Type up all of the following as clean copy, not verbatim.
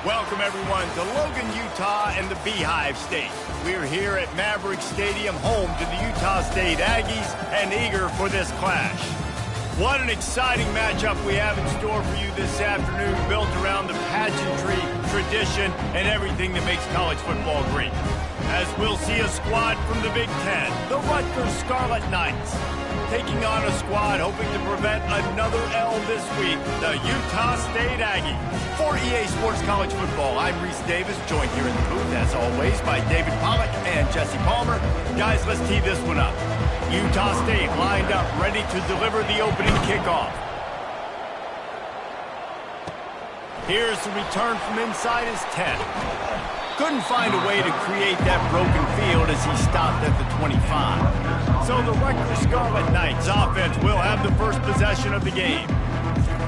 Welcome, everyone, to Logan, Utah and the Beehive State. We're here at Maverick Stadium, home to the Utah State Aggies, and eager for this clash. What an exciting matchup we have in store for you this afternoon, built around the pageantry, tradition, and everything that makes college football great. As we'll see a squad from the Big Ten, the Rutgers Scarlet Knights, taking on a squad hoping to prevent another L this week, the Utah State Aggies. For EA Sports College Football, I'm Reese Davis, joined here in the booth, as always, by David Pollack and Jesse Palmer. Guys, let's tee this one up. Utah State lined up, ready to deliver the opening kickoff. Here's the return from inside his 10. Couldn't find a way to create that broken field as he stopped at the 25. So the Rutgers Scarlet Knights offense will have the first possession of the game.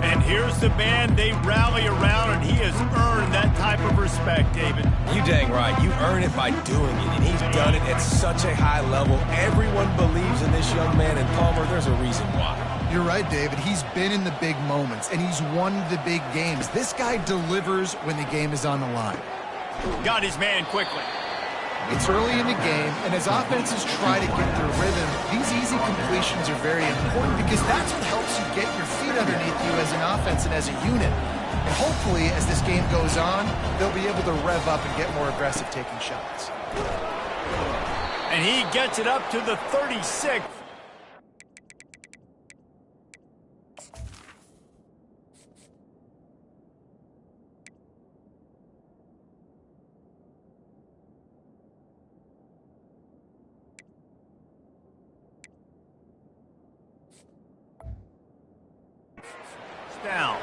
And here's the man they rally around, and he has earned that type of respect, David. You dang right. You earn it by doing it, and he's done it at such a high level. Everyone believes in this young man, and Palmer, there's a reason why. You're right, David. He's been in the big moments, and he's won the big games. This guy delivers when the game is on the line. Got his man quickly. It's early in the game, and as offenses try to get their rhythm, these easy completions are very important because that's what helps you get your feet underneath you as an offense and as a unit. And hopefully, as this game goes on, they'll be able to rev up and get more aggressive taking shots. And he gets it up to the 36. Down.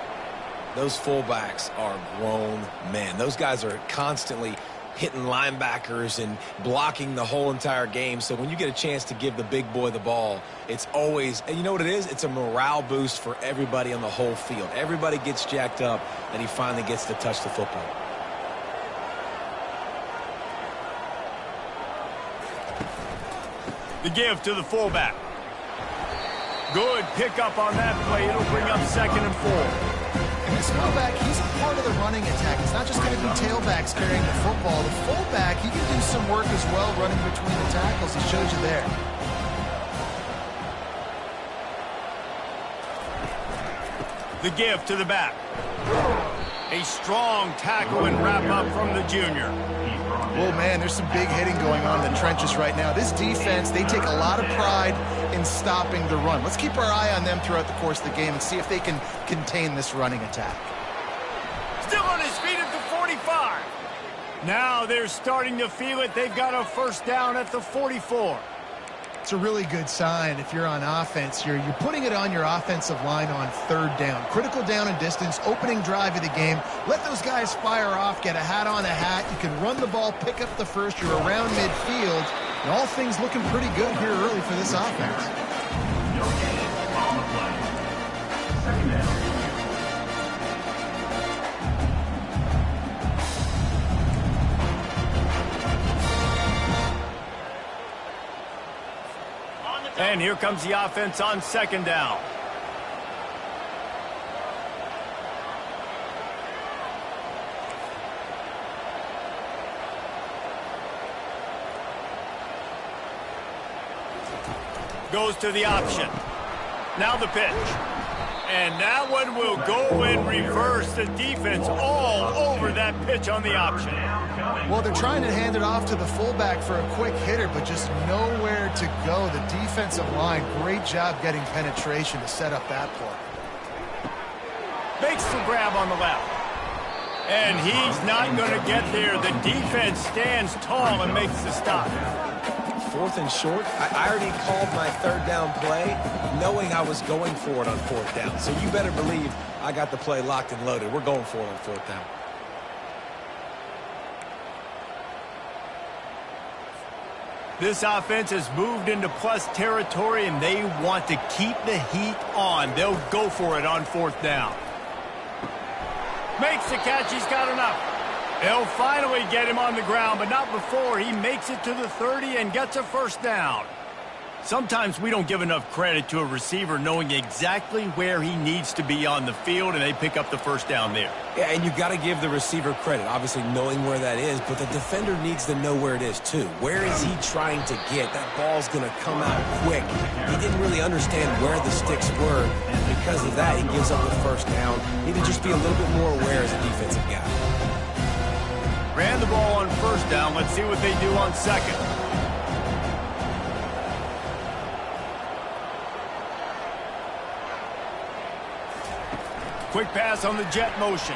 Those fullbacks are grown men. Those guys are constantly hitting linebackers and blocking the whole entire game. So when you get a chance to give the big boy the ball, it's always, and you know what it is? It's a morale boost for everybody on the whole field. Everybody gets jacked up, and he finally gets to touch the football. The give to the fullback. Good pickup on that play. It'll bring up 2nd and 4. And this fullback, he's a part of the running attack. It's not just going to be tailbacks carrying the football. The fullback, he can do some work as well running between the tackles. He shows you there. The give to the back. A strong tackle and wrap up from the junior. Well, man, there's some big hitting going on in the trenches right now. This defense, they take a lot of pride in stopping the run. Let's keep our eye on them throughout the course of the game and see if they can contain this running attack. Still on his feet at the 45. Now they're starting to feel it. They've got a first down at the 44. It's a really good sign if you're on offense. You're putting it on your offensive line on 3rd down. Critical down and distance, opening drive of the game. Let those guys fire off, get a hat on a hat. You can run the ball, pick up the first. You're around midfield. And all things looking pretty good here early for this offense. On the play. 2nd down. And here comes the offense on 2nd down. Goes to the option. Now the pitch. And that one will go in reverse. The defense all over that pitch on the option. Well, they're trying to hand it off to the fullback for a quick hitter, but just nowhere to go. The defensive line, great job getting penetration to set up that play. Makes the grab on the left. And he's not going to get there. The defense stands tall and makes the stop. 4th and short. I already called my 3rd down play knowing I was going for it on 4th down. So you better believe I got the play locked and loaded. We're going for it on 4th down. This offense has moved into plus territory, and they want to keep the heat on. They'll go for it on 4th down. Makes the catch. He's got enough. They'll finally get him on the ground, but not before he makes it to the 30 and gets a first down. Sometimes we don't give enough credit to a receiver knowing exactly where he needs to be on the field, and they pick up the first down there. Yeah, and you've got to give the receiver credit, obviously knowing where that is, but the defender needs to know where it is too. Where is he trying to get? That ball's going to come out quick. He didn't really understand where the sticks were, and because of that, he gives up the first down. Need to just be a little bit more aware as a defensive guy. Ran the ball on first down. Let's see what they do on second. Quick pass on the jet motion.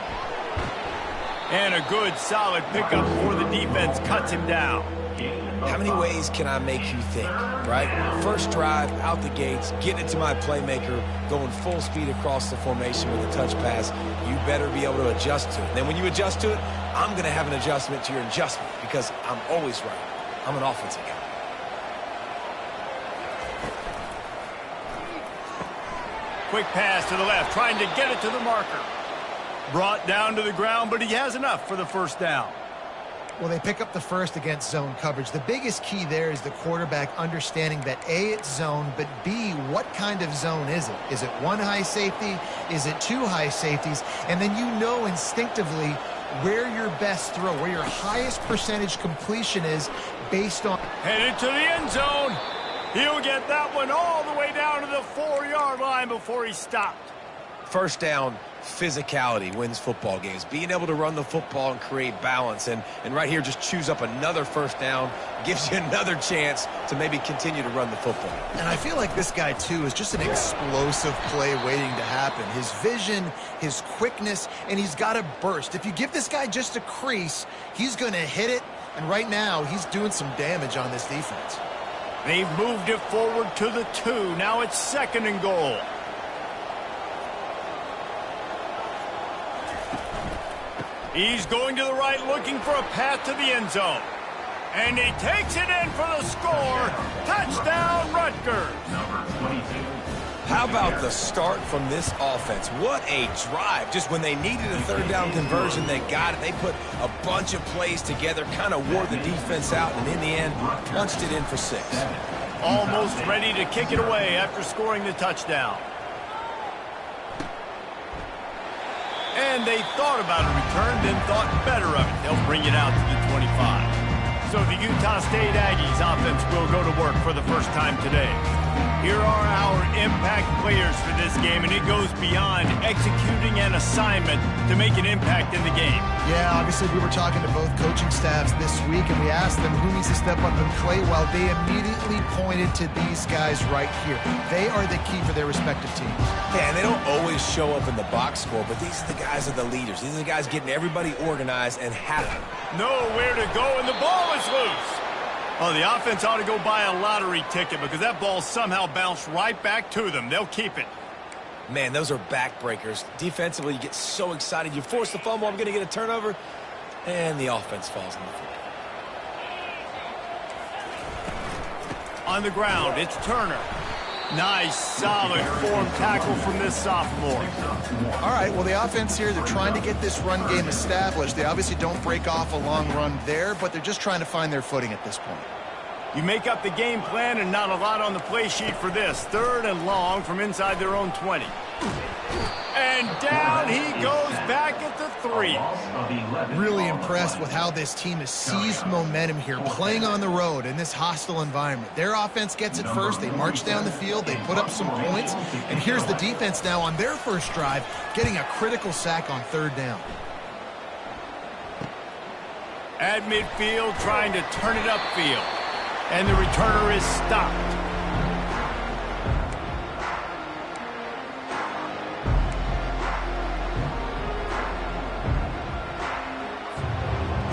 And a good, solid pickup before the defense cuts him down. How many ways can I make you think, right? First drive, out the gates, getting it to my playmaker, going full speed across the formation with a touch pass. You better be able to adjust to it. And then when you adjust to it, I'm going to have an adjustment to your adjustment because I'm always right. I'm an offensive guy. Quick pass to the left, trying to get it to the marker. Brought down to the ground, but he has enough for the first down. Well, they pick up the first against zone coverage. The biggest key there is the quarterback understanding that A, it's zone, but B, what kind of zone is it? Is it one high safety? Is it two high safeties? And then you know instinctively where your best throw, where your highest percentage completion is based on... Headed to the end zone. He'll get that one all the way down to the 4-yard line before he stopped. First down, physicality wins football games. Being able to run the football and create balance. And right here, just choose up another first down. Gives you another chance to maybe continue to run the football. And I feel like this guy, too, is just an explosive play waiting to happen. His vision, his quickness, and he's got a burst. If you give this guy just a crease, he's going to hit it. And right now, he's doing some damage on this defense. They've moved it forward to the 2. Now it's second and goal. He's going to the right, looking for a path to the end zone. And he takes it in for the score. Touchdown, Rutgers. Number 22. How about the start from this offense? What a drive. Just when they needed a third down conversion, they got it. They put a bunch of plays together, kind of wore the defense out, and in the end, punched it in for 6. Almost ready to kick it away after scoring the touchdown. And they thought about a return, then thought better of it. They'll bring it out to the 25. So the Utah State Aggies offense will go to work for the first time today. Here are our impact players for this game, and it goes beyond executing an assignment to make an impact in the game. Yeah, obviously we were talking to both coaching staffs this week, and we asked them who needs to step up and play well. They immediately pointed to these guys right here. They are the key for their respective teams. Yeah, and they don't always show up in the box score, but these are the guys that are the leaders. These are the guys getting everybody organized and happy. Nowhere to go, and the ball is loose. Oh, the offense ought to go buy a lottery ticket because that ball somehow bounced right back to them. They'll keep it. Man, those are backbreakers. Defensively, you get so excited. You force the fumble, I'm going to get a turnover, and the offense falls on the field. On the ground, it's Turner. Nice, solid form tackle from this sophomore. All right, well, the offense here, they're trying to get this run game established. They obviously don't break off a long run there, but they're just trying to find their footing at this point. You make up the game plan and not a lot on the play sheet for this. Third and long from inside their own 20. And down he goes back at the 3. Really impressed with how this team has seized momentum here, playing on the road in this hostile environment. Their offense gets it first. They march down the field. They put up some points. And here's the defense now on their first drive, getting a critical sack on third down. At midfield, trying to turn it upfield. And the returner is stopped.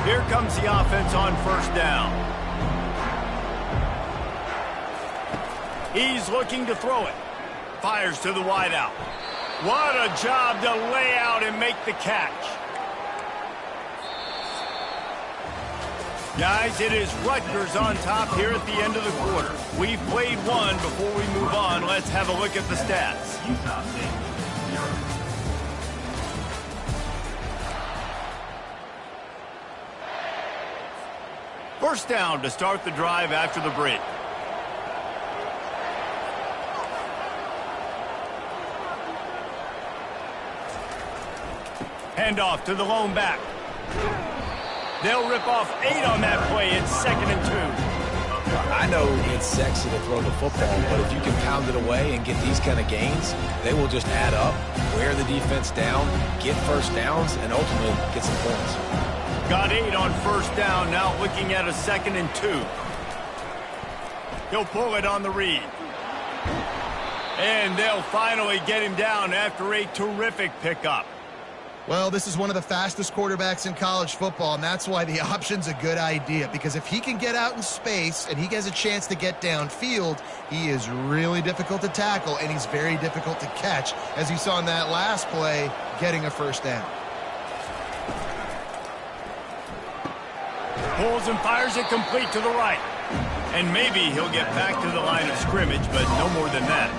Here comes the offense on first down. He's looking to throw it. Fires to the wideout. What a job to lay out and make the catch. Guys, it is Rutgers on top here at the end of the quarter. We've played one. Before we move on, let's have a look at the stats. Utah State. First down to start the drive after the break. Hand off to the lone back. They'll rip off 8 on that play. It's 2nd and 2. I know it's sexy to throw the football, but if you can pound it away and get these kind of gains, they will just add up, wear the defense down, get first downs, and ultimately get some points. Got 8 on 1st down, now looking at a 2nd and 2. He'll pull it on the read. And they'll finally get him down after a terrific pickup. Well, this is one of the fastest quarterbacks in college football, and that's why the option's a good idea, because if he can get out in space and he has a chance to get downfield, he is really difficult to tackle, and he's very difficult to catch, as you saw in that last play, getting a 1st down. Pulls and fires it complete to the right. And maybe he'll get back to the line of scrimmage, but no more than that.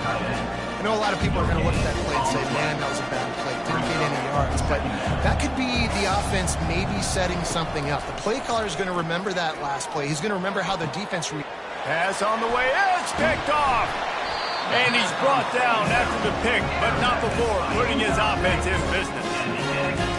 I know a lot of people are going to look at that play and say, man, that was a bad play. Didn't get any yards. But that could be the offense maybe setting something up. The play caller is going to remember that last play. He's going to remember how the defense... Pass on the way. It's picked off. And he's brought down after the pick, but not before putting his offense in business.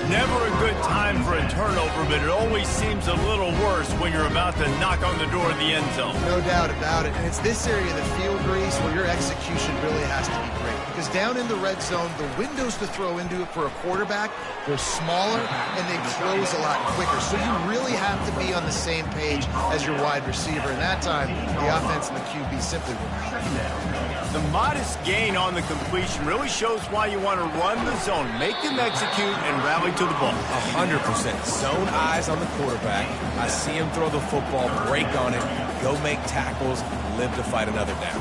Never a good time for a turnover, but it always seems a little worse when you're about to knock on the door of the end zone. No doubt about it. And it's this area of the field, Reese, where your execution really has to be great. Because down in the red zone, the windows to throw into it for a quarterback, they're smaller and they close a lot quicker. So you really have to be on the same page as your wide receiver. And that time, the offense and the QB simply were. The modest gain on the completion really shows why you want to run the zone, make them execute, and rally to the ball. 100%. Zone eyes on the quarterback. I see him throw the football, break on it, go make tackles, live to fight another down.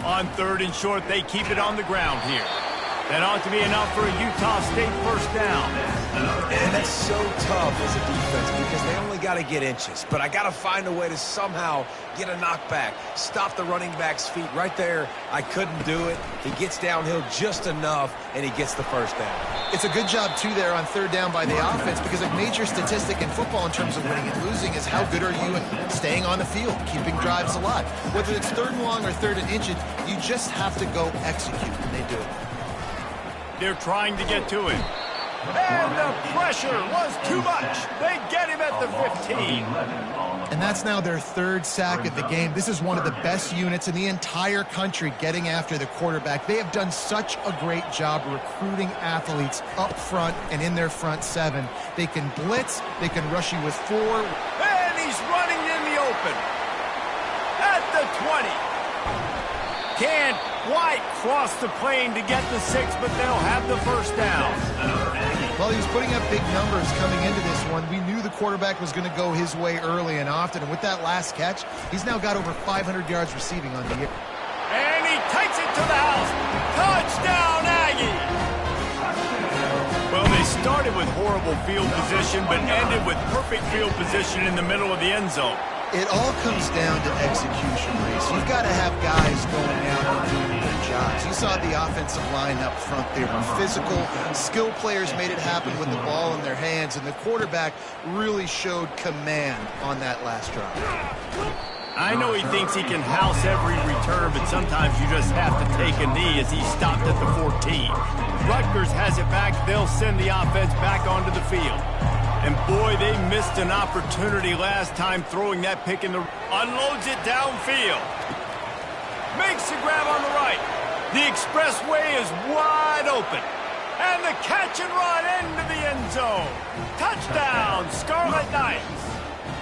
On 3rd and short, they keep it on the ground here. That ought to be enough for a Utah State 1st down. And that's so tough as a defense because they only got to get inches. But I got to find a way to somehow get a knockback, stop the running back's feet right there. I couldn't do it. He gets downhill just enough, and he gets the 1st down. It's a good job, too, there on 3rd down by the offense because a major statistic in football in terms of winning and losing is how good are you at staying on the field, keeping drives alive. Whether it's 3rd and long or 3rd and inches, you just have to go execute, and they do it. They're trying to get to him. And the pressure was too much. They get him at the 15. And that's now their 3rd sack of the game. This is one of the best units in the entire country getting after the quarterback. They have done such a great job recruiting athletes up front and in their front 7. They can blitz, they can rush you with 4. And he's running in the open. At the 20. Can't quite cross the plane to get the 6, but they'll have the 1st down. Well, he was putting up big numbers coming into this one. We knew the quarterback was going to go his way early and often, and with that last catch, he's now got over 500 yards receiving on the year. And he takes it to the house. Touchdown, Aggie! Well, they started with horrible field position, but ended with perfect field position in the middle of the end zone. It all comes down to execution, Reese. You've got to have guys going out and doing their jobs. You saw the offensive line up front. They were physical. Skilled players made it happen with the ball in their hands, and the quarterback really showed command on that last drive. I know he thinks he can house every return, but sometimes you just have to take a knee as he stopped at the 14. Rutgers has it back. They'll send the offense back onto the field. And boy, they missed an opportunity last time throwing that pick in the... Unloads it downfield. Makes the grab on the right. The expressway is wide open. And the catch and run into the end zone. Touchdown, Scarlet Knights.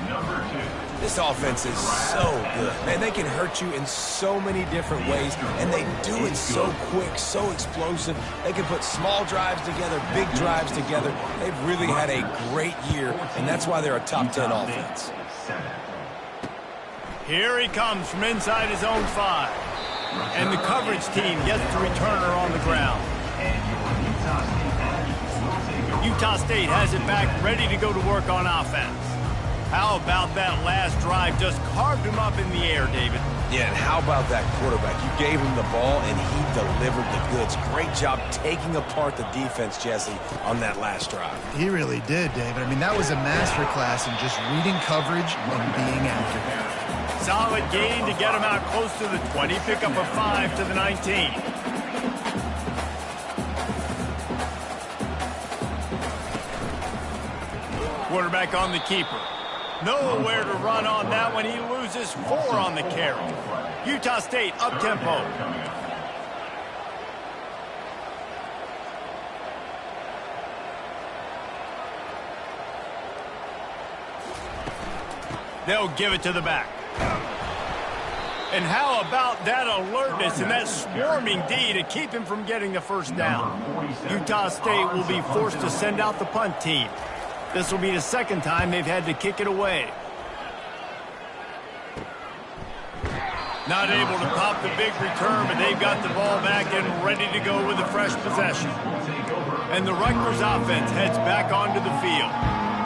Number 2. This offense is so good. Man, they can hurt you in so many different ways, and they do it so quick, so explosive. They can put small drives together, big drives together. They've really had a great year, and that's why they're a top 10 offense. Here he comes from inside his own 5. And the coverage team gets the returner on the ground. Utah State has it back, ready to go to work on offense. How about that last drive? Just carved him up in the air, David. Yeah, and how about that quarterback? You gave him the ball, and he delivered the goods. Great job taking apart the defense, Jesse, on that last drive. He really did, David. I mean, that was a masterclass in just reading coverage and being accurate. Solid gain to get him out close to the 20. Pick up a 5 to the 19. quarterback on the keeper. Nowhere to run on that one. He loses 4 on the carry. Utah State up-tempo. They'll give it to the back. And how about that alertness and that swarming D to keep him from getting the first down? Utah State will be forced to send out the punt team. This will be the second time they've had to kick it away. Not able to pop the big return, but they've got the ball back and ready to go with a fresh possession. And the Rutgers offense heads back onto the field.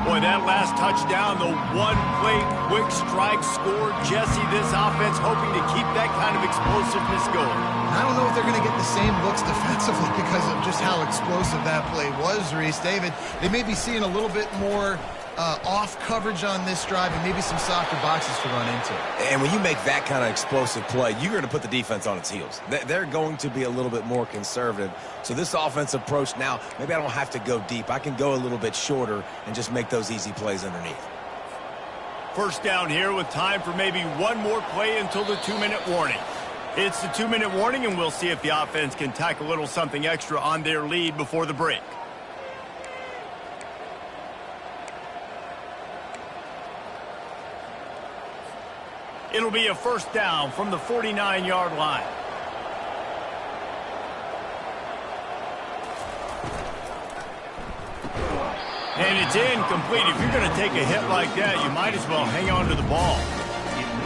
Boy, that last touchdown, the one-play quick strike score. Jesse, this offense hoping to keep that kind of explosiveness going. I don't know if they're going to get the same looks defensively because of just how explosive that play was, Reese. David, they may be seeing a little bit more off coverage on this drive and maybe some softer boxes to run into. And when you make that kind of explosive play, you're going to put the defense on its heels. They're going to be a little bit more conservative. So this offensive approach now, maybe I don't have to go deep. I can go a little bit shorter and just make those easy plays underneath. First down here with time for maybe one more play until the 2-minute warning. It's the 2-minute warning, and we'll see if the offense can tack a little something extra on their lead before the break. It'll be a first down from the 49-yard line. And it's incomplete. If you're going to take a hit like that, you might as well hang on to the ball.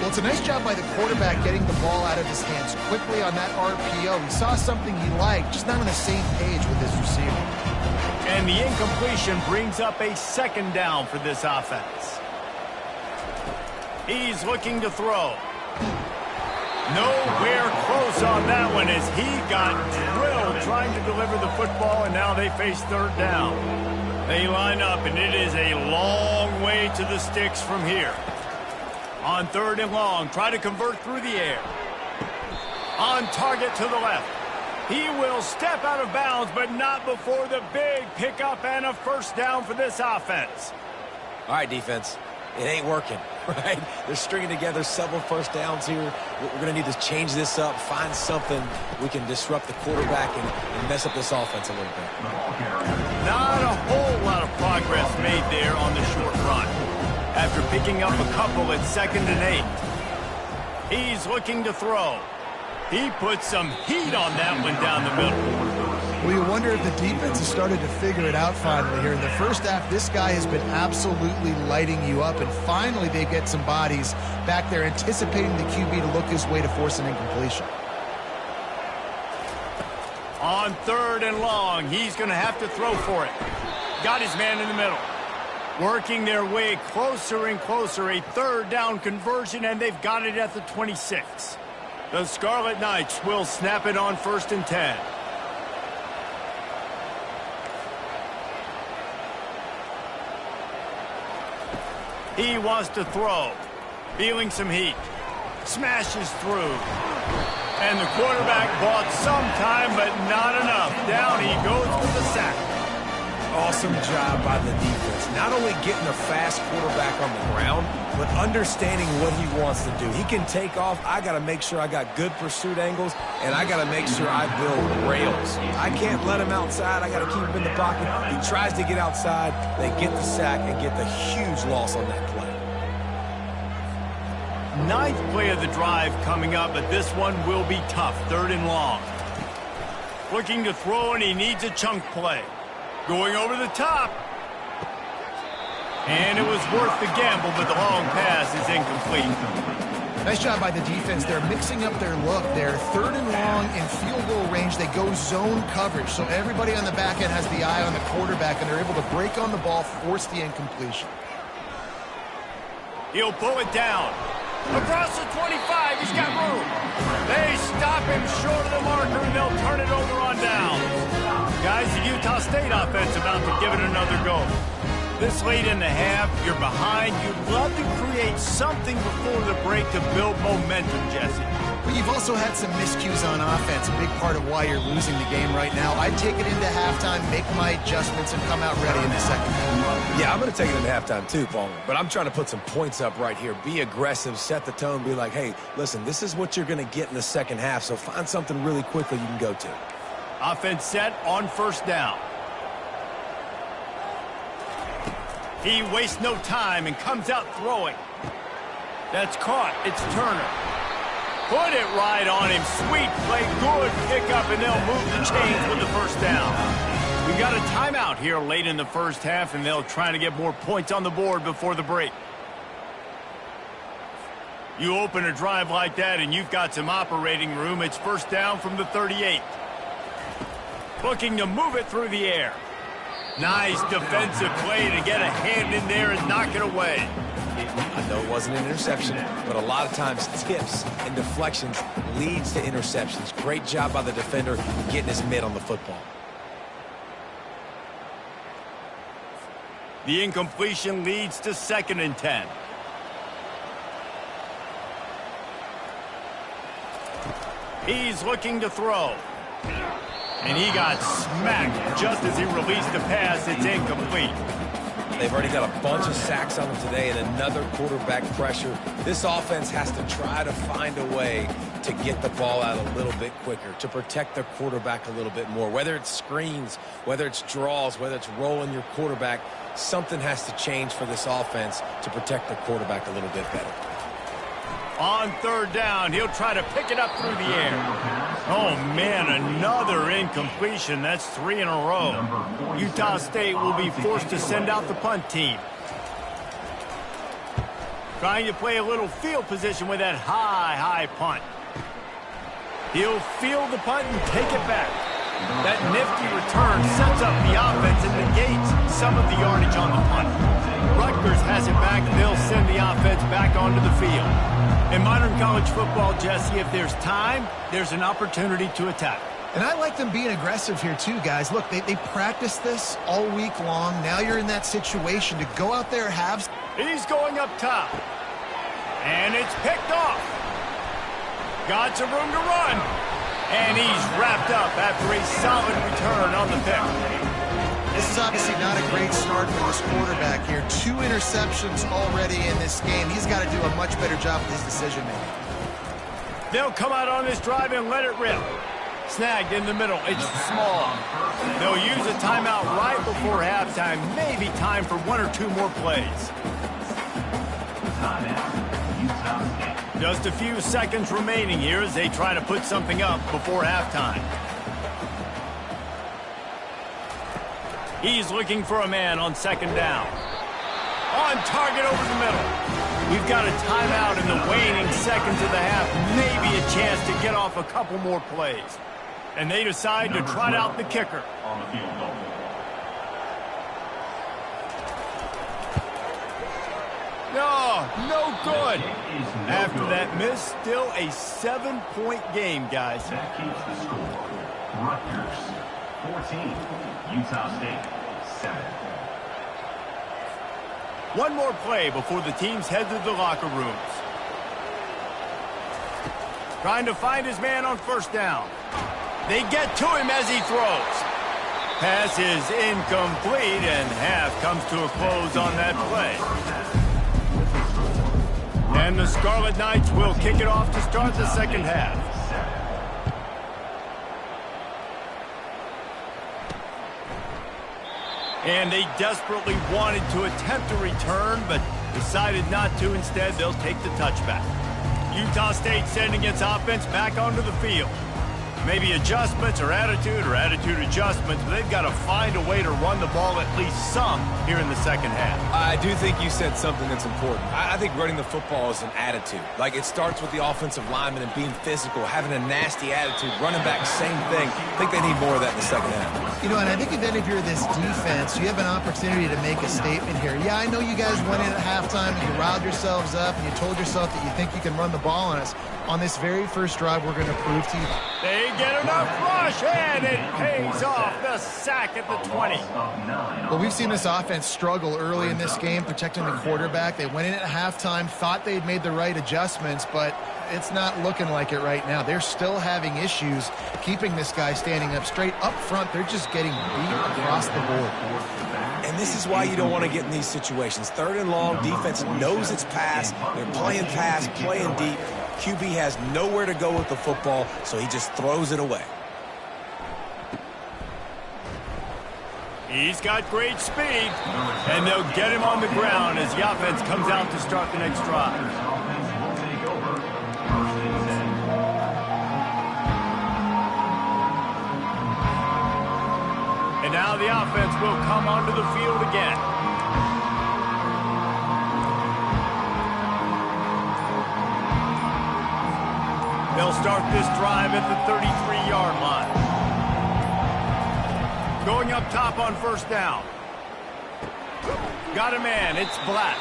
Well, it's a nice job by the quarterback getting the ball out of his hands quickly on that RPO. He saw something he liked, just not on the same page with his receiver. And the incompletion brings up a second down for this offense. He's looking to throw. Nowhere close on that one as he got drilled trying to deliver the football, and now they face third down. They line up, and it is a long way to the sticks from here. On 3rd and long, try to convert through the air. On target to the left. He will step out of bounds, but not before the big pickup and a first down for this offense. All right, defense. It ain't working, right? They're stringing together several first downs here. We're going to need to change this up, find something we can disrupt the quarterback and mess up this offense a little bit. Not a whole lot of progress made there on the short run. After picking up a couple at 2nd and 8. He's looking to throw. He put some heat on that one down the middle. Well, you wonder if the defense has started to figure it out finally here. In the first half, this guy has been absolutely lighting you up, and finally they get some bodies back there anticipating the QB to look his way to force an incompletion. On 3rd and long, he's going to have to throw for it. Got his man in the middle. Working their way closer and closer, a 3rd down conversion, and they've got it at the 26. The Scarlet Knights will snap it on 1st and 10. He wants to throw. Feeling some heat. Smashes through. And the quarterback bought some time, but not enough. Down he goes for the sack. Awesome job by the defense. Not only getting a fast quarterback on the ground, but understanding what he wants to do. He can take off. I got to make sure I got good pursuit angles, and I got to make sure I build rails. I can't let him outside. I got to keep him in the pocket. He tries to get outside. They get the sack and get the huge loss on that play. 9th play of the drive coming up, but this one will be tough. 3rd and long. Looking to throw, and he needs a chunk play. Going over the top. And it was worth the gamble, but the long pass is incomplete. Nice job by the defense. They're mixing up their look. They're 3rd and long in field goal range. They go zone coverage, so everybody on the back end has the eye on the quarterback, and they're able to break on the ball, force the incompletion. He'll pull it down. Across the 25, he's got room. They stop him short of the marker, and they'll turn it over on down. Guys, the Utah State offense about to give it another go. This late in the half, you're behind. You'd love to create something before the break to build momentum, Jesse. But you've also had some miscues on offense, a big part of why you're losing the game right now. I'd take it into halftime, make my adjustments, and come out ready in the second half. Yeah, I'm going to take it into halftime too, Paul. But I'm trying to put some points up right here. Be aggressive, set the tone, be like, hey, listen, this is what you're going to get in the second half, so find something really quickly you can go to. Offense set on first down. He wastes no time and comes out throwing. That's caught. It's Turner. Put it right on him. Sweet play. Good pickup, and they'll move the chains with the first down. We got a timeout here late in the first half, and they'll try to get more points on the board before the break. You open a drive like that, and you've got some operating room. It's first down from the 38. Looking to move it through the air. Nice defensive play to get a hand in there and knock it away. I know it wasn't an interception, but a lot of times tips and deflections leads to interceptions. Great job by the defender getting his mitt on the football. The incompletion leads to 2nd and 10. He's looking to throw. And he got smacked just as he released the pass. It's incomplete. They've already got a bunch of sacks on them today and another quarterback pressure. This offense has to try to find a way to get the ball out a little bit quicker, to protect their quarterback a little bit more. Whether it's screens, whether it's draws, whether it's rolling your quarterback, something has to change for this offense to protect the quarterback a little bit better. On third down, he'll try to pick it up through the air. Oh, man, another incompletion. That's 3 in a row. Utah State will be forced to send out the punt team. Trying to play a little field position with that high punt. He'll field the punt and take it back. That nifty return sets up the offense and negates some of the yardage on the punt. Rutgers has it back. They'll send the offense back onto the field. In modern college football, Jesse, if there's time, there's an opportunity to attack. And I like them being aggressive here too, guys. Look, they practice this all week long. Now you're in that situation to go out there, have... He's going up top. And it's picked off. Got some room to run. And he's wrapped up after a solid return on the pick. This is obviously not a great start for this quarterback here. 2 interceptions already in this game. He's got to do a much better job with his decision-making. They'll come out on this drive and let it rip. Snagged in the middle. It's small. They'll use a timeout right before halftime. Maybe time for 1 or 2 more plays. Just a few seconds remaining here as they try to put something up before halftime. He's looking for a man on 2nd down. On target over the middle. We've got a timeout in the waning seconds of the half. Maybe a chance to get off a couple more plays. And they decide to trot out the kicker. On the field goal. No good. After that miss, still a 7-point game, guys. That keeps the score. Rutgers 14, Utah State 7. One more play before the teams head to the locker rooms. Trying to find his man on first down. They get to him as he throws. Pass is incomplete, and half comes to a close on that play. And the Scarlet Knights will kick it off to start the second half. And they desperately wanted to attempt a return, but decided not to. Instead, they'll take the touchback. Utah State sending its offense back onto the field. Maybe adjustments or attitude adjustments, but they've got to find a way to run the ball at least some here in the second half. I do think you said something that's important. I think running the football is an attitude. Like, it starts with the offensive lineman and being physical, having a nasty attitude. Running back, same thing. I think they need more of that in the second half. You know, and I think if you're this defense, you have an opportunity to make a statement here. Yeah, I know you guys went in at halftime and you riled yourselves up and you told yourself that you think you can run the ball on us. on this very first drive, we're going to prove to you. They get enough rush, and it pays off. The sack at the 20. Well, we've seen this offense struggle early in this game, protecting the quarterback. They went in at halftime, thought they'd made the right adjustments, but it's not looking like it right now. They're still having issues keeping this guy standing up straight. Up front, they're just getting beat across the board. And this is why you don't want to get in these situations. 3rd and long, defense knows it's pass. They're playing pass, playing deep. QB has nowhere to go with the football, so he just throws it away. He's got great speed, and they'll get him on the ground as the offense comes out to start the next drive. And now the offense will come onto the field again. They'll start this drive at the 33-yard line. Going up top on first down. Got a man. It's Black.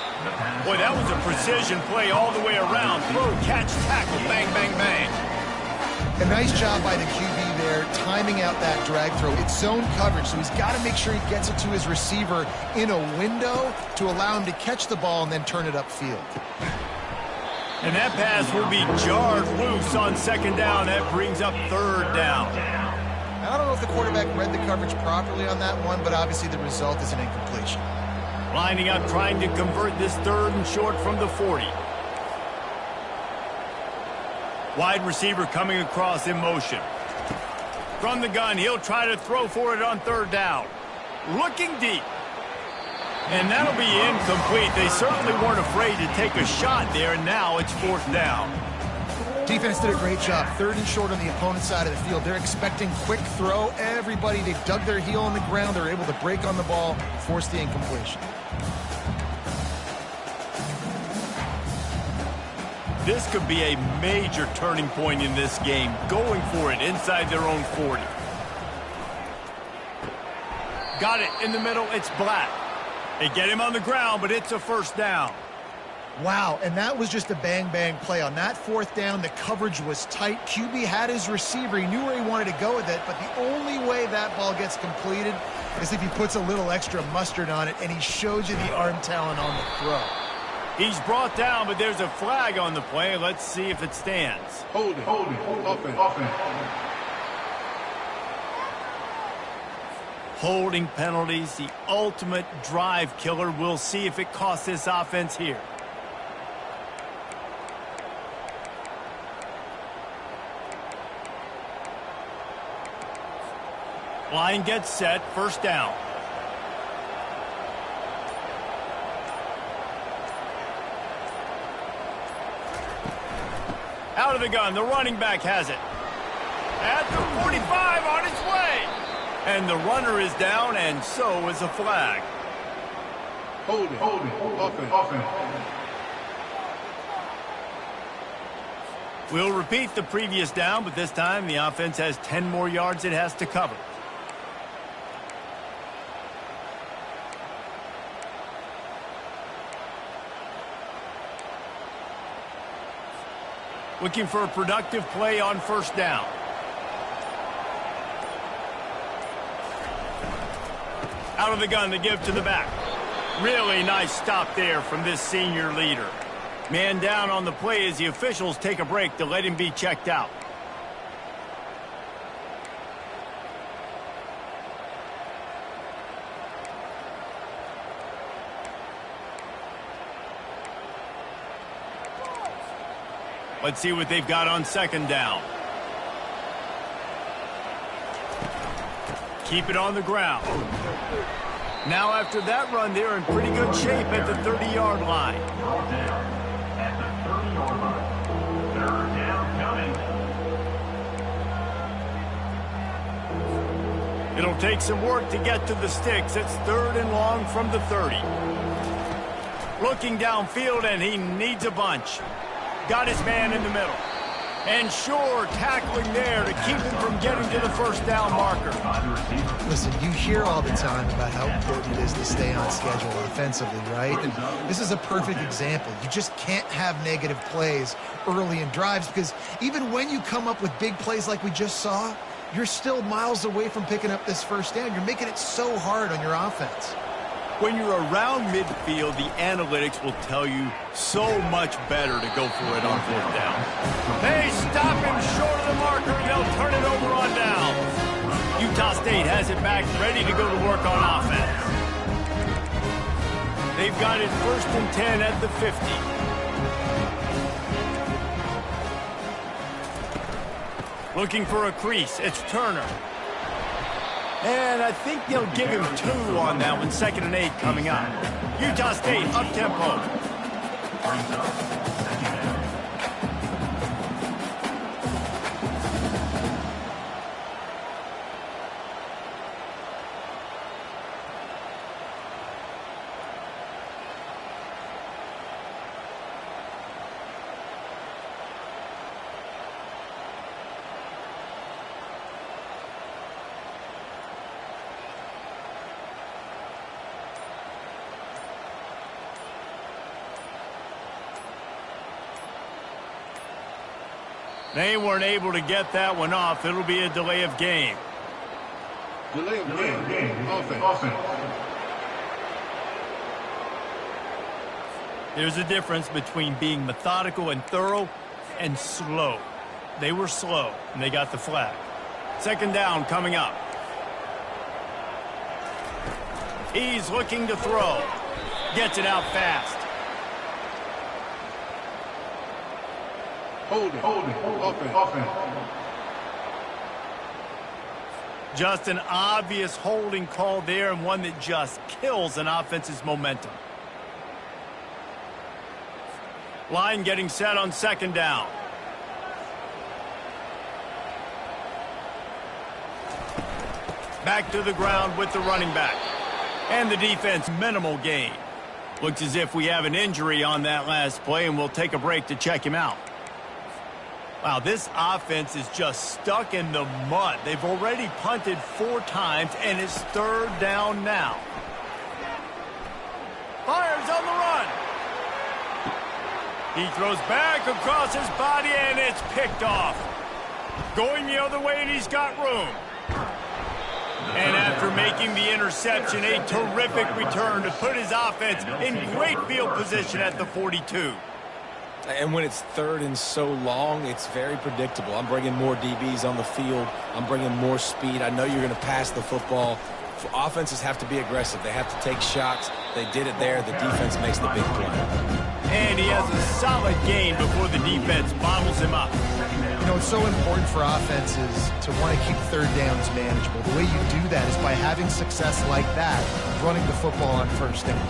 Boy, that was a precision play all the way around. Throw, catch, tackle, bang, bang, bang. A nice job by the QB there, timing out that drag throw. It's zone coverage, so he's got to make sure he gets it to his receiver in a window to allow him to catch the ball and then turn it upfield. And that pass will be jarred loose on second down. That brings up third down. I don't know if the quarterback read the coverage properly on that one, but obviously the result is an incompletion. Lining up, trying to convert this 3rd and short from the 40. Wide receiver coming across in motion. From the gun, he'll try to throw for it on 3rd down. Looking deep. And that'll be incomplete. They certainly weren't afraid to take a shot there, and now it's 4th down. Defense did a great job. 3rd and short on the opponent's side of the field. They're expecting quick throw. Everybody, they dug their heel on the ground. They're able to break on the ball, force the incompletion. This could be a major turning point in this game, going for it inside their own 40. Got it in the middle. It's Black. They get him on the ground, but it's a first down. Wow, and that was just a bang-bang play. On that 4th down, the coverage was tight. QB had his receiver. He knew where he wanted to go with it, but the only way that ball gets completed is if he puts a little extra mustard on it, and he shows you the arm talent on the throw. He's brought down, but there's a flag on the play. Let's see if it stands. Hold it. Offense. Holding penalties, the ultimate drive killer. We'll see if it costs this offense here. Line gets set, first down. Out of the gun, the running back has it. At the 45, on its way. And the runner is down, and so is a flag. Hold it. Offense. We'll repeat the previous down, but this time the offense has 10 more yards it has to cover. Looking for a productive play on first down. Out of the gun, the give to the back. Really nice stop there from this senior leader. Man down on the play as the officials take a break to let him be checked out. Let's see what they've got on second down. Keep it on the ground. Now after that run, they're in pretty good shape at the 30-yard line. At the 30-yard line. 3rd down coming. It'll take some work to get to the sticks. It's 3rd and long from the 30. Looking downfield, and he needs a bunch. Got his man in the middle. And sure, tackling there to keep him from getting to the first down marker. Listen, you hear all the time about how important it is to stay on schedule offensively, right? And this is a perfect example. You just can't have negative plays early in drives because even when you come up with big plays like we just saw, you're still miles away from picking up this first down. You're making it so hard on your offense. When you're around midfield, the analytics will tell you so much better to go for it on fourth down. They stop him short of the marker, and they'll turn it over on down. Utah State has it back, ready to go to work on offense. They've got it 1st and 10 at the 50. Looking for a crease. It's Turner. And I think they'll give him 2 on that one. 2nd and 8 coming up. Utah State up-tempo. They weren't able to get that one off. It'll be a delay of game. Delay of game. Offense. There's a difference between being methodical and thorough and slow. They were slow, and they got the flag. 2nd down coming up. He's looking to throw. Gets it out fast. Hold it. Offense. Just an obvious holding call there, and one that just kills an offense's momentum. Line getting set on 2nd down. Back to the ground with the running back. And the defense, minimal gain. Looks as if we have an injury on that last play, and we'll take a break to check him out. Wow, this offense is just stuck in the mud. They've already punted 4 times, and it's 3rd down now. Fires on the run. He throws back across his body, and it's picked off. Going the other way, and he's got room. And after making the interception, a terrific return to put his offense in great field position at the 42. And when it's 3rd and so long, it's very predictable. I'm bringing more DBs on the field. I'm bringing more speed. I know you're going to pass the football. Offenses have to be aggressive. They have to take shots. They did it there. The defense makes the big play. And he has a solid gain before the defense bottles him up. You know, it's so important for offenses to want to keep 3rd downs manageable. The way you do that is by having success like that, running the football on 1st down.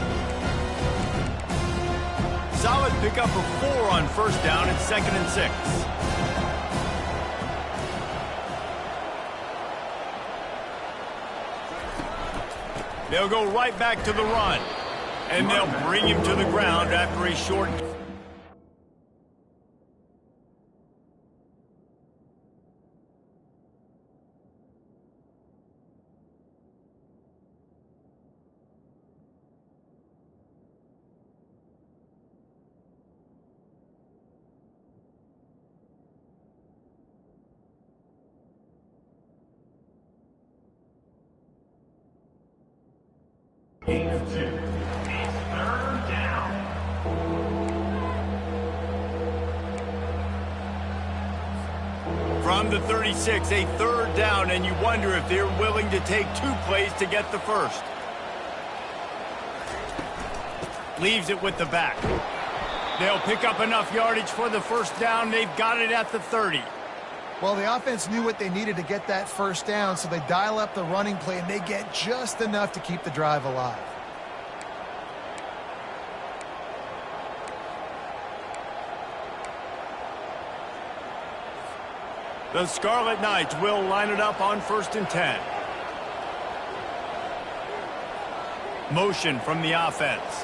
Solid pickup of 4 on 1st down at 2nd and 6. They'll go right back to the run. And they'll bring him to the ground after a short... From the 36, a 3rd down, and you wonder if they're willing to take 2 plays to get the first. Leaves it with the back. They'll pick up enough yardage for the 1st down. They've got it at the 30. Well, the offense knew what they needed to get that 1st down, so they dial up the running play, and they get just enough to keep the drive alive. The Scarlet Knights will line it up on 1st and 10. Motion from the offense.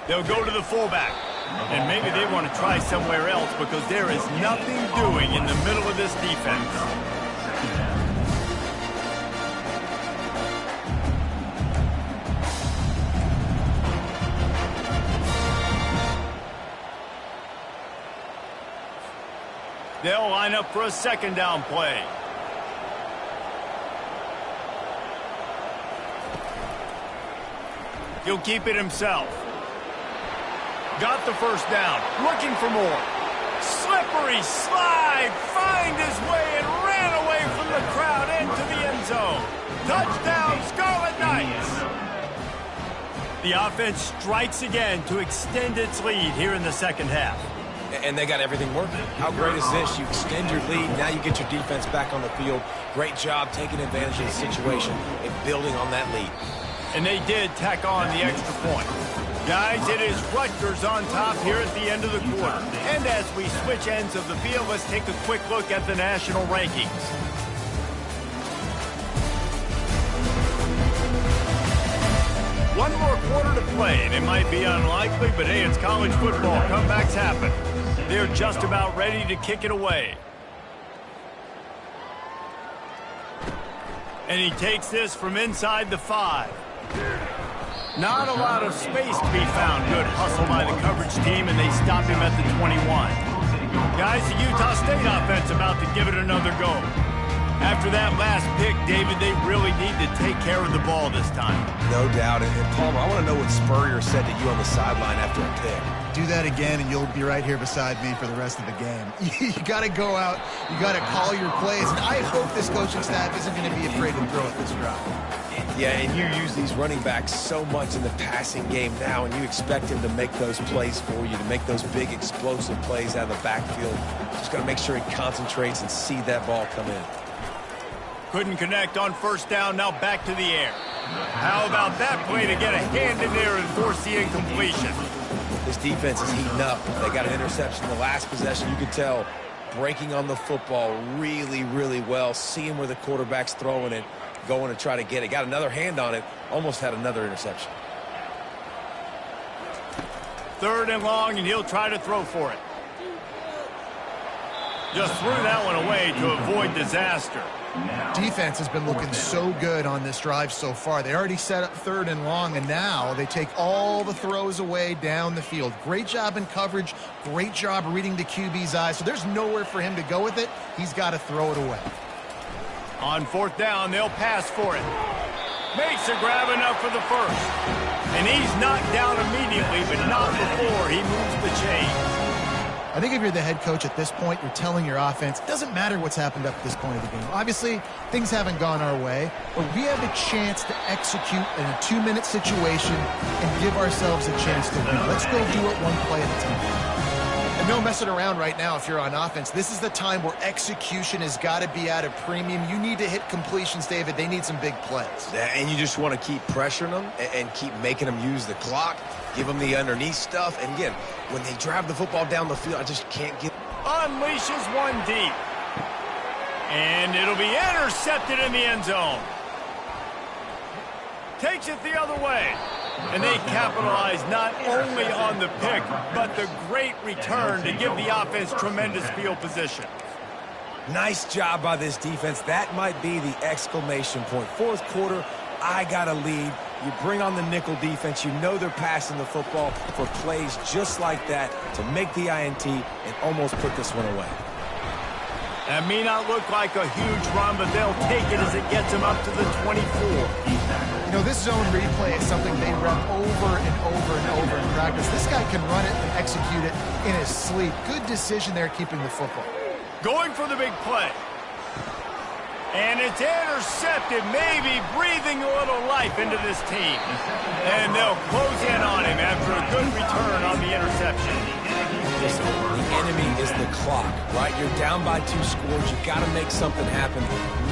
They'll go to the fullback. And maybe they want to try somewhere else because there is nothing doing in the middle of this defense. They'll line up for a second down play. He'll keep it himself. Got the first down. Looking for more. Slippery slide. Find his way and ran away from the crowd into the end zone. Touchdown, Scarlet Knights. The offense strikes again to extend its lead here in the second half. And they got everything working. How great is this? You extend your lead. Now you get your defense back on the field. Great job taking advantage of the situation and building on that lead. And they did tack on the extra point. Guys, it is Rutgers on top here at the end of the quarter. And as we switch ends of the field, let's take a quick look at the national rankings. One more quarter to play, and it might be unlikely, but hey, it's college football. Comebacks happen. They're just about ready to kick it away. And he takes this from inside the 5. Not a lot of space to be found. Good hustle by the coverage team, and they stop him at the 21. Guys, the Utah State offense about to give it another go. After that last pick, David, they really need to take care of the ball this time. No doubt. And Palmer, I want to know what Spurrier said to you on the sideline after a pick. Do that again, and you'll be right here beside me for the rest of the game. You got to go out. You got to call your plays. And I hope this coaching staff isn't going to be afraid to throw at this drive. Yeah, and you use these running backs so much in the passing game now, and you expect him to make those plays for you, to make those big explosive plays out of the backfield. Just got to make sure he concentrates and see that ball come in. Couldn't connect on first down, now back to the air. How about that play to get a hand in there and force the incompletion? This defense is heating up. They got an interception the last possession. You could tell breaking on the football really, really well, seeing where the quarterback's throwing it, going to try to get it. Got another hand on it, almost had another interception. Third and long, and he'll try to throw for it. Just threw that one away to avoid disaster. Defense has been looking so good on this drive so far. They already set up third and long, and now they take all the throws away down the field. Great job in coverage. Great job reading the QB's eyes. So there's nowhere for him to go with it. He's got to throw it away. On fourth down, they'll pass for it. Makes a grab enough for the first. And he's knocked down immediately, but not before he moves the chains. I think if you're the head coach at this point, you're telling your offense, it doesn't matter what's happened up to this point of the game. Obviously, things haven't gone our way, but we have a chance to execute in a 2-minute situation and give ourselves a chance to win. Let's go do it one play at a time. And no messing around right now if you're on offense. This is the time where execution has got to be at a premium. You need to hit completions, David. They need some big plays. And you just want to keep pressuring them and keep making them use the clock, give them the underneath stuff. And again, when they drive the football down the field, I just can't get... Unleashes one deep. And it'll be intercepted in the end zone. Takes it the other way. And they capitalize not only on the pick, but the great return to give the offense tremendous field position. Nice job by this defense. That might be the exclamation point. Fourth quarter, I got a lead. You bring on the nickel defense. You know they're passing the football for plays just like that to make the INT and almost put this one away. That may not look like a huge run, but they'll take it as it gets them up to the 24. You know, this zone replay is something they run over and over and over in practice. This guy can run it and execute it in his sleep. Good decision there keeping the football. Going for the big play. And it's intercepted, maybe breathing a little life into this team. And they'll close in on him after a good return on the interception. Listen, the enemy is the clock, right? You're down by 2 scores. You got to make something happen.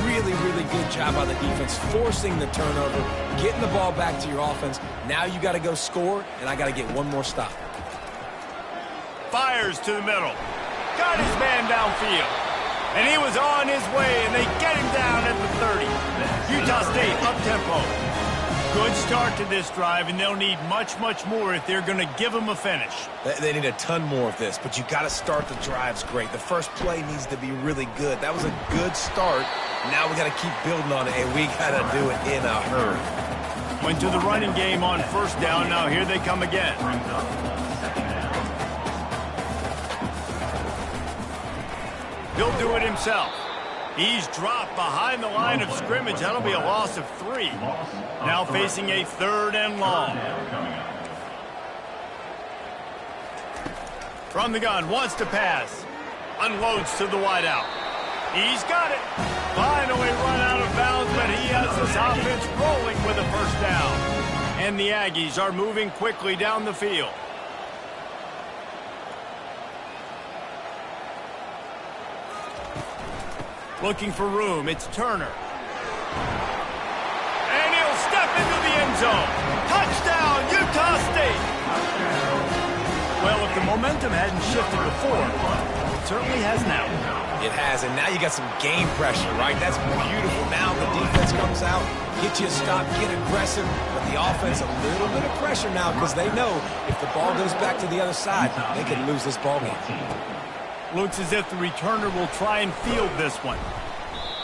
Really, really good job by the defense, forcing the turnover, getting the ball back to your offense. Now you got to go score, and I got to get one more stop. Fires to the middle. Got his man downfield. And he was on his way, and they get him down at the 30. Utah State up-tempo. Good start to this drive, and they'll need much, much more if they're going to give them a finish. They need a ton more of this, but you got to start the drives great. The first play needs to be really good. That was a good start. Now we got to keep building on it, and we got to do it in a hurry. Went to the running game on first down. Now here they come again. He'll do it himself. He's dropped behind the line of scrimmage. That'll be a loss of 3. Now facing a 3rd and long. From the gun, wants to pass. Unloads to the wideout. He's got it. Finally run out of bounds, but he has this offense rolling with a first down. And the Aggies are moving quickly down the field. Looking for room, it's Turner. And he'll step into the end zone. Touchdown, Utah State! Well, if the momentum hadn't shifted before, it certainly has now. It has, and now you got some game pressure, right? That's beautiful. Now the defense comes out, get you a stop, get aggressive, but the offense a little bit of pressure now because they know if the ball goes back to the other side, they could lose this ball game. Looks as if the returner will try and field this one.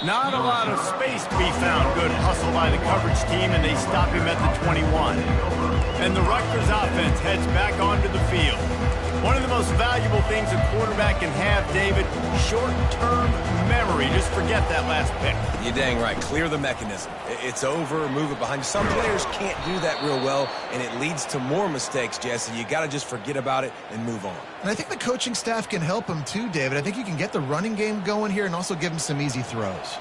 Not a lot of space to be found. Good hustle by the coverage team, and they stop him at the 21. And the Rutgers offense heads back onto the field. One of the most valuable things a quarterback can have, David, short-term memory. Just forget that last pick. You're dang right. Clear the mechanism. It's over, move it behind you. Some players can't do that real well, and it leads to more mistakes, Jesse. You got to just forget about it and move on. And I think the coaching staff can help him too, David. I think you can get the running game going here and also give him some easy throws.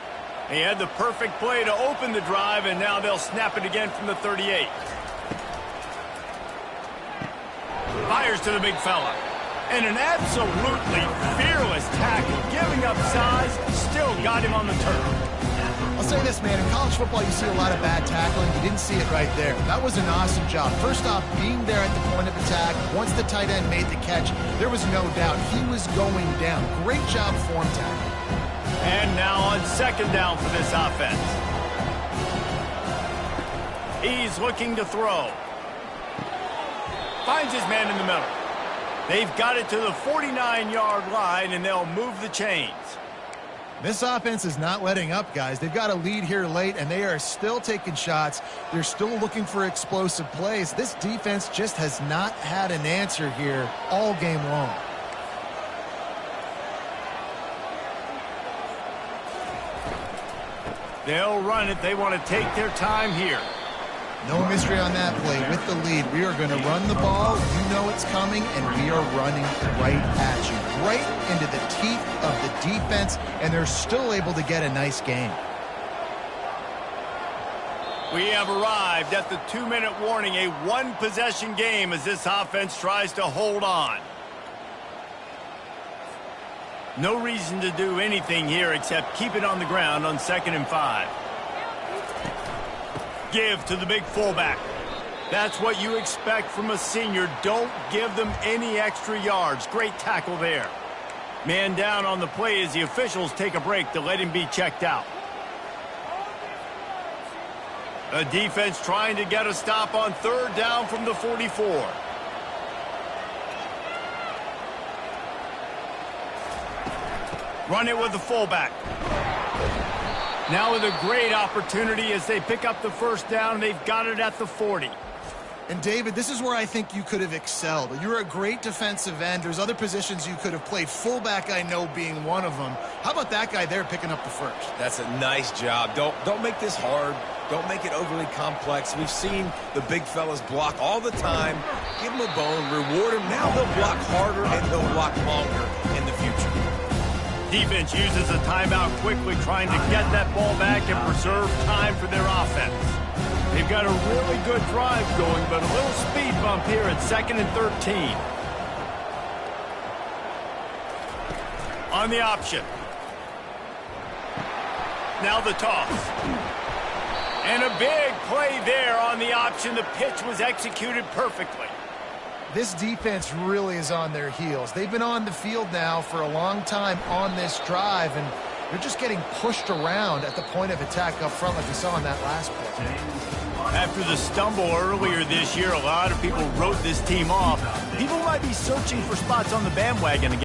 He had the perfect play to open the drive, and now they'll snap it again from the 38. Fires to the big fella. And an absolutely fearless tackle. Giving up size, still got him on the turf. I'll say this, man. In college football, you see a lot of bad tackling. You didn't see it right there. That was an awesome job. First off, being there at the point of attack. Once the tight end made the catch, there was no doubt he was going down. Great job form tackle. And now on second down for this offense. He's looking to throw. Finds his man in the middle. They've got it to the 49-yard line, and they'll move the chains. This offense is not letting up, guys. They've got a lead here late, and they are still taking shots. They're still looking for explosive plays. This defense just has not had an answer here all game long. They'll run it. They want to take their time here. No mystery on that play. With the lead, we are going to run the ball. You know it's coming, and we are running right at you. Right into the teeth of the defense, and they're still able to get a nice gain. We have arrived at the 2-minute warning, a one-possession game as this offense tries to hold on. No reason to do anything here except keep it on the ground on 2nd and 5. Give to the big fullback. That's what you expect from a senior. Don't give them any extra yards. Great tackle there. Man down on the play as the officials take a break to let him be checked out. A defense trying to get a stop on 3rd down from the 44. Run it with the fullback. Now with a great opportunity as they pick up the 1st down. They've got it at the 40. And, David, this is where I think you could have excelled. You're a great defensive end. There's other positions you could have played. Fullback, I know, being one of them. How about that guy there picking up the 1st? That's a nice job. Don't make this hard. Don't make it overly complex. We've seen the big fellas block all the time. Give them a bone, reward them. Now they'll block harder and they'll block longer in the future. Defense uses a timeout quickly, trying to get that ball back and preserve time for their offense. They've got a really good drive going, but a little speed bump here at 2nd and 13. On the option. Now the toss. And a big play there on the option. The pitch was executed perfectly. This defense really is on their heels. They've been on the field now for a long time on this drive, and They're just getting pushed around at the point of attack up front like we saw in that last play. After the stumble earlier this year, a lot of people wrote this team off. People might be searching for spots on the bandwagon again.